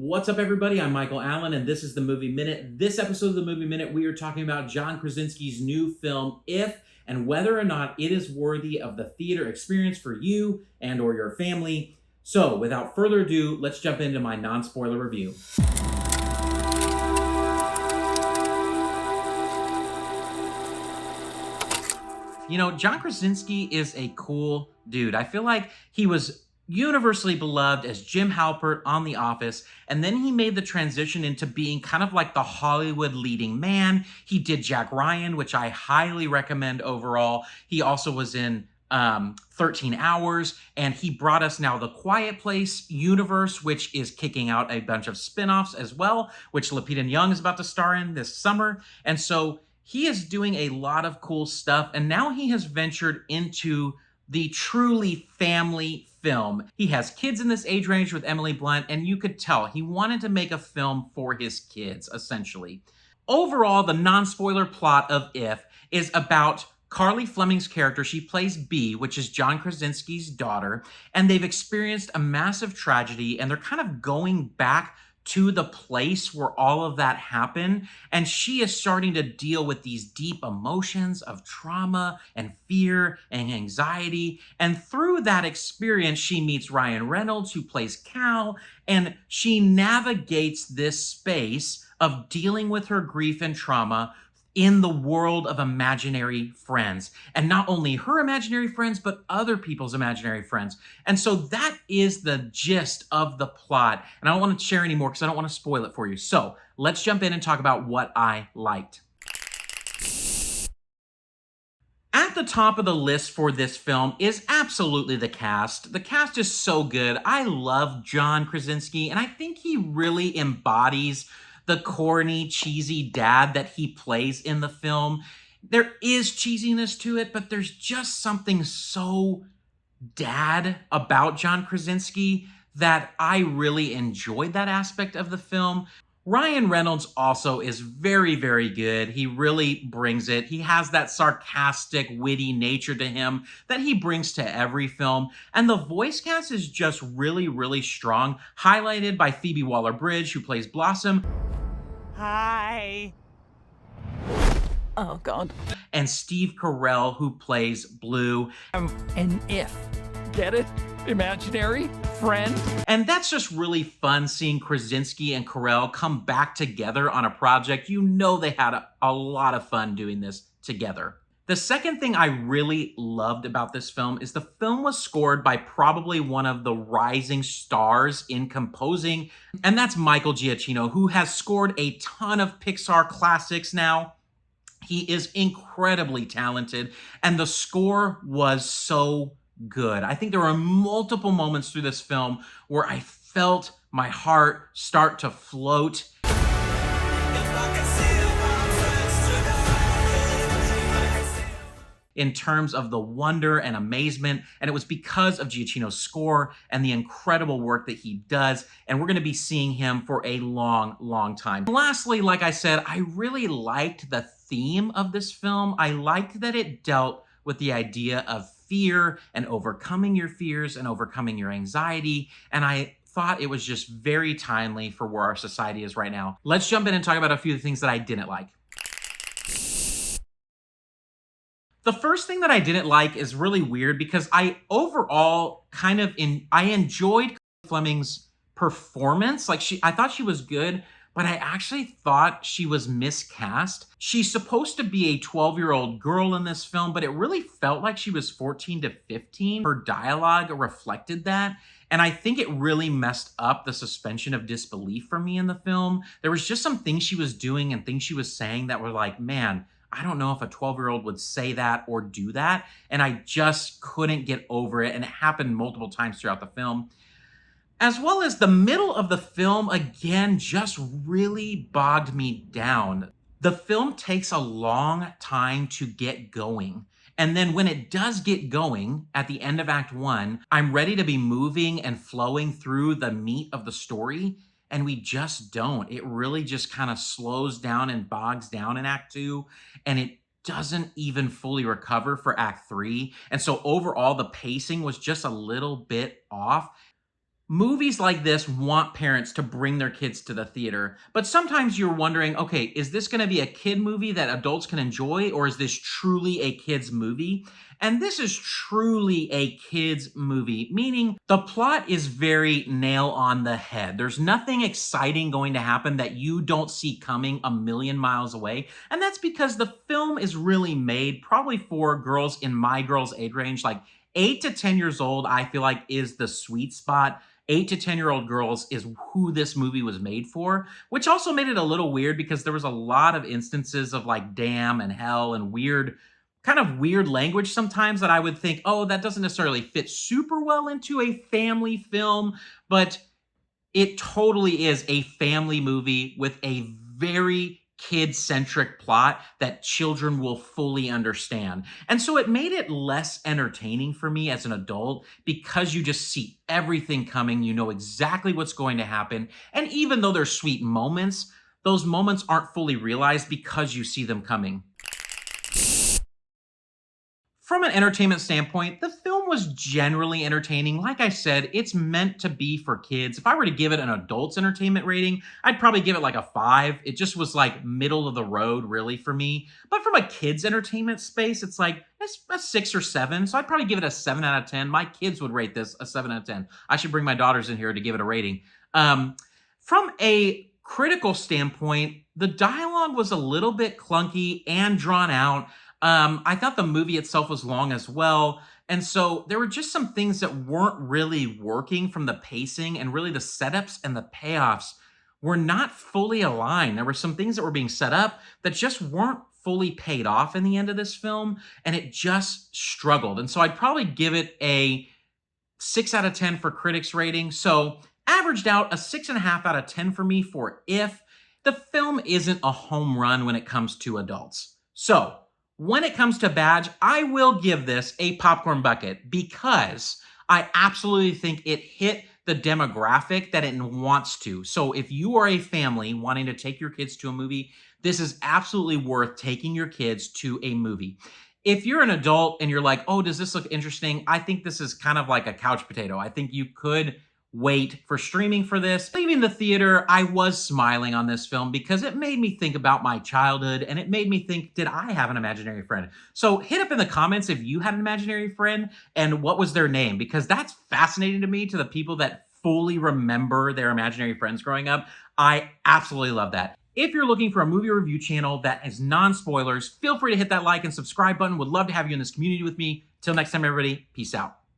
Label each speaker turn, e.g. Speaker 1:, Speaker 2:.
Speaker 1: What's up, everybody? I'm Michael Allen, and this is the Movie Minute. This episode of the Movie Minute, we are talking about John Krasinski's new film, If, and whether or not it is worthy of the theater experience for you and or your family. So, without further ado, let's jump into my non-spoiler review. You know, John Krasinski is a cool dude. I feel like he was universally beloved as Jim Halpert on The Office, and then he made the transition into being kind of like the Hollywood leading man. He did Jack Ryan, which I highly recommend overall. He also was in 13 Hours, and he brought us now the Quiet Place universe, which is kicking out a bunch of spin-offs as well, which Lupita Nyong is about to star in this summer. And so he is doing a lot of cool stuff, and now he has ventured into the truly family film. He has kids in this age range with Emily Blunt, and you could tell he wanted to make a film for his kids, essentially. Overall, the non-spoiler plot of If is about Cailey Fleming's character. She plays Bea, which is John Krasinski's daughter, and they've experienced a massive tragedy, and they're kind of going back to the place where all of that happened, and she is starting to deal with these deep emotions of trauma and fear and anxiety. And through that experience, she meets Ryan Reynolds, who plays Cal, and she navigates this space of dealing with her grief and trauma in the world of imaginary friends. And not only her imaginary friends, but other people's imaginary friends. And so that is the gist of the plot. And I don't want to share any more because I don't want to spoil it for you. So let's jump in and talk about what I liked. At the top of the list for this film is absolutely the cast. The cast is so good. I love John Krasinski, and I think he really embodies the corny, cheesy dad that he plays in the film. There is cheesiness to it, but there's just something so dad about John Krasinski that I really enjoyed that aspect of the film. Ryan Reynolds also is very, very good. He really brings it. He has that sarcastic, witty nature to him that he brings to every film. And the voice cast is just really, really strong, highlighted by Phoebe Waller-Bridge, who plays Blossom.
Speaker 2: Hi. Oh, God.
Speaker 1: And Steve Carell, who plays Blue.
Speaker 2: An if. Get it? Imaginary friend.
Speaker 1: And that's just really fun seeing Krasinski and Carell come back together on a project. You know they had a lot of fun doing this together. The second thing I really loved about this film is the film was scored by probably one of the rising stars in composing, and that's Michael Giacchino, who has scored a ton of Pixar classics now. He is incredibly talented, and the score was so good. I think there were multiple moments through this film where I felt my heart start to float. In terms of the wonder and amazement, and it was because of Giacchino's score and the incredible work that he does, and we're going to be seeing him for a long, long time. Lastly, like I said, I really liked the theme of this film. I liked that it dealt with the idea of fear and overcoming your fears and overcoming your anxiety, and I thought it was just very timely for where our society is right now. Let's jump in and talk about a few things that I didn't like. The first thing that I didn't like is really weird because I overall I enjoyed Fleming's performance. I thought she was good, but I actually thought she was miscast. She's supposed to be a 12-year-old girl in this film, but it really felt like she was 14 to 15. Her dialogue reflected that, and I think it really messed up the suspension of disbelief for me in the film. There was just some things she was doing and things she was saying that were like, man, I don't know if a 12-year-old would say that or do that, and I just couldn't get over it, and it happened multiple times throughout the film. As well as the middle of the film, again, just really bogged me down. The film takes a long time to get going, and then when it does get going at the end of Act 1, I'm ready to be moving and flowing through the meat of the story, and we just don't. It really just kind of slows down and bogs down in Act 2, and it doesn't even fully recover for Act 3. And so overall, the pacing was just a little bit off. Movies like this want parents to bring their kids to the theater, but sometimes you're wondering, okay, is this going to be a kid movie that adults can enjoy, or is this truly a kids movie? And this is truly a kids movie, meaning the plot is very nail on the head. There's nothing exciting going to happen that you don't see coming a million miles away. And that's because the film is really made probably for girls in my girls' age range, like 8 to 10 years old, I feel like is the sweet spot. 8 to 10-year-old girls is who this movie was made for, which also made it a little weird because there was a lot of instances of like damn and hell and kind of weird language sometimes that I would think, oh, that doesn't necessarily fit super well into a family film, but it totally is a family movie with a very kid-centric plot that children will fully understand. And so it made it less entertaining for me as an adult because you just see everything coming. You know exactly what's going to happen. And even though there's sweet moments, those moments aren't fully realized because you see them coming. From an entertainment standpoint, the film was generally entertaining. Like I said, it's meant to be for kids. If I were to give it an adult's entertainment rating, I'd probably give it like a 5. It just was like middle of the road really for me. But from a kid's entertainment space, it's like it's a 6 or 7. So I'd probably give it a 7 out of 10. My kids would rate this a 7 out of 10. I should bring my daughters in here to give it a rating. From a critical standpoint, the dialogue was a little bit clunky and drawn out. I thought the movie itself was long as well. And so there were just some things that weren't really working from the pacing, and really the setups and the payoffs were not fully aligned. There were some things that were being set up that just weren't fully paid off in the end of this film, and it just struggled. And so I'd probably give it a 6 out of 10 for critics rating. So averaged out a 6.5 out of 10 for me for If. The film isn't a home run when it comes to adults. So when it comes to Badge, I will give this a popcorn bucket because I absolutely think it hit the demographic that it wants to. So if you are a family wanting to take your kids to a movie, this is absolutely worth taking your kids to a movie. If you're an adult and you're like, oh, does this look interesting? I think this is kind of like a couch potato. I think you could wait for streaming for this. Leaving the theater, I was smiling on this film because it made me think about my childhood, and it made me think, did I have an imaginary friend? So hit up in the comments if you had an imaginary friend and what was their name, because that's fascinating to me, to the people that fully remember their imaginary friends growing up. I absolutely love that. If you're looking for a movie review channel that is non-spoilers, feel free to hit that like and subscribe button. Would love to have you in this community with me. Till next time, everybody, peace out.